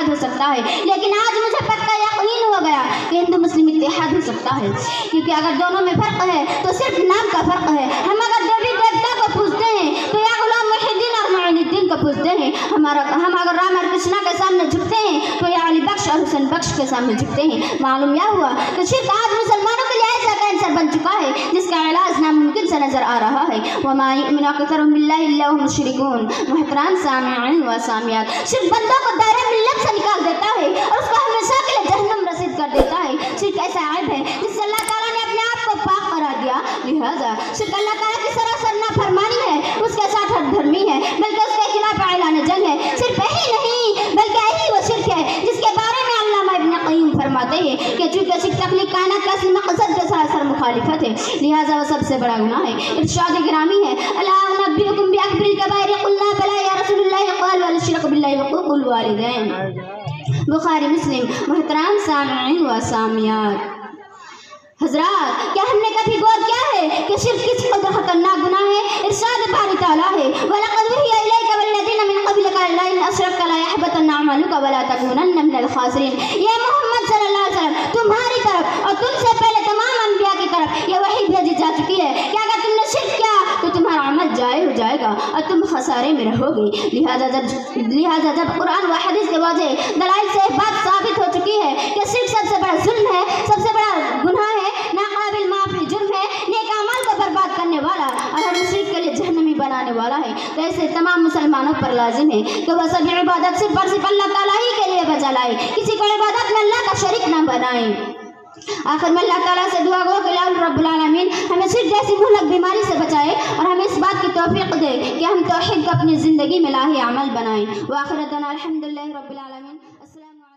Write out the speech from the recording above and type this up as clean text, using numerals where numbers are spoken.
اتحاد ہو سکتا ہے، لیکن آج مجھے پکا یقین ہو گیا کہ ہندو مسلم اتحاد ہو سکتا ہے، کیونکہ اگر دونوں میں فرق ہے تو صرف نام کا فرق ہے۔ ہم اگر دیوی دیوتا کو پوجتے ہیں تو یا غلام محی الدین اور معین الدین کو پوجتے ہیں، ہم اگر رام اور کرشنا کے سامنے جھکتے ہیں تو یا علی بخش اور حسین بخش کے سامنے جھکتے ہیں۔ معلوم یہ ہوا کہ شرک آج مسلمانوں کے لیے ایسا کینسر بن چکا ہے جس کا علاج ناممکن سے نظر آ رہا ہے۔ وما یؤمن اکثرهم باللہ الا وهم مشرکون۔ محترم سامعین و سامعات، شرک بندوں کو دائرہ ملت سے نکال دیتا ہے اور اس کو ہمیشہ کے لیے جہنم رسید کر دیتا ہے۔ شرک ایسا عیب ہے جس سے اللہ تعالیٰ نے اپنے آپ کو پاک قرار دیا، لہذا شرک اللہ تعالیٰ کی سراسر نافرمانی ہے، اس کے ساتھ ہر دھرمی ہے، بلکہ اس کے خلاف اعلان جنگ ہے۔ صرف یہی نہیں بلکہ یہی وہ شرک ہے جس کے بارے میں علامہ ابن قیم فرماتے ہیں کہ چونکہ شرک تخلیق کائنات کا اصل مقصد کے سراسر مخالفت ہے، لہذا وہ سب سے بڑا گناہ ہے۔ ارشاد گرامی ہے، الا انبئکم باکبر الکبائر قلنا بلی یا رسول اللہ قال والشرک باللہ وحقوق الوالدین۔ بخاری مسلم۔ محترم سامعین و سامعات، حضرات کیا ہم نے کبھی غور کیا ہے کہ شرک کس قدر خطرناک گناہ ہے؟ ارشاد باری تعالیٰ ہے، وَلَقَدْ وُحِيَ إِلَيْكَ وَالَّذِينَ مِن قَبْلِكَ لَئِنْ أَشْرَكْتَ لَيَحْبَطَنَّ عَمَلُكَ وَلَا تَكُونَنَّ مِنَ الْخَاسِرِينَ۔ یہ محمد صلی اللہ علیہ وسلم تمہاری طرف اور تم سے پہلے تمام انبیاء کی طرف یہ وحی بھیجی جا چکی ہے کہ اگر تم نے شرک کیا تو تمہارا عمل ضائع ہو جائے گا اور تم خسارے میں رہو گے۔ لہذا جب قرآن و حدیث کے واضح دلائل سے بات ثابت ہو چکی ہے کہ شرک سب سے بڑا ظلم ہے، سب سے بڑا گناہ ہے، ناقابل معافی جرم ہے، نیک اعمال کو برباد کرنے والا اور ہر مشرک کے لیے جہنمی بنانے والا ہے، تو ایسے تمام مسلمانوں پر لازم ہے کہ وہ سب عبادت صرف اور صرف اللہ تعالیٰ ہی کے لیے بجا لائے، کسی کو عبادت میں اللہ کا شریک نہ بنائیں۔ آخر میں اللہ تعالیٰ سے دعا گو کہ اللہ رب العالمین ہمیں شرک جیسی مہلک بیماری سے بچائے اور ہمیں اس بات کی توفیق دے کہ ہم توحید کو اپنی زندگی میں لاہی عمل بنائیں۔ وآخر دعوانا الحمدللہ رب العالمین۔ السلام علیکم۔